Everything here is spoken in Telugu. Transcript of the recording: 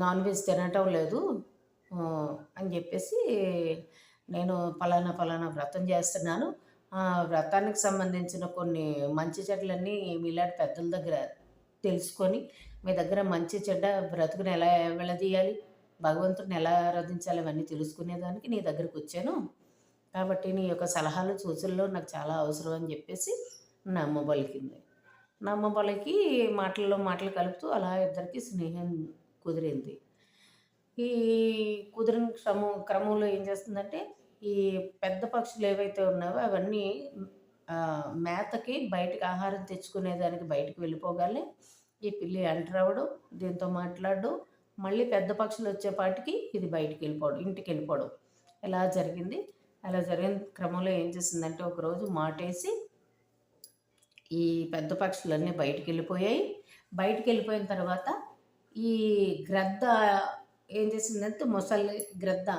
నాన్ వెజ్ తినటం లేదు అని చెప్పేసి నేను పలానా పలానా వ్రతం చేస్తున్నాను. ఆ వ్రతానికి సంబంధించిన కొన్ని మంచి చెడ్డలన్నీ మీలాంటి పెద్దల దగ్గర తెలుసుకొని, మీ దగ్గర మంచి చెడ్డ బ్రతుకుని ఎలా వెళ్లదీయాలి, భగవంతుడిని ఎలా ఆరాధించాలి అవన్నీ తెలుసుకునేదానికి నీ దగ్గరకొచ్చాను. కాబట్టి నీ యొక్క సలహాలు, సూచనలు నాకు చాలా అవసరం అని చెప్పేసి నమ్మబలికింది. నమ్మబలికి మాటల్లో మాటలు కలుపుతూ అలా ఇద్దరికి స్నేహం కుదిరింది. ఈ కుదిరిన క్రమంలో ఏం చేస్తుందంటే, ఈ పెద్ద పక్షులు ఏవైతే ఉన్నావో అవన్నీ మేతకి బయటకి ఆహారం తెచ్చుకునేదానికి బయటికి వెళ్ళిపోగానే, ఈ పిల్లి ఎంటర్ అవ్వడం, దీంతో మాట్లాడడం, మళ్ళీ పెద్ద పక్షులొచ్చేపాటికి ఇది బయటికెళ్ళిపోవడం, ఇంటికెళ్ళిపోవడం. ఇలా జరిగింది. అలా జరిగిన క్రమంలో ఏం చేసిందంటే, ఒకరోజు మాటేసి ఈ పెద్ద పక్షులన్నీ బయటికెళ్ళిపోయాయి. బయటికెళ్ళిపోయిన తర్వాత ఈ గ్రద్ద ఏం చేసిందంటే, మొసలి గ్రద్ద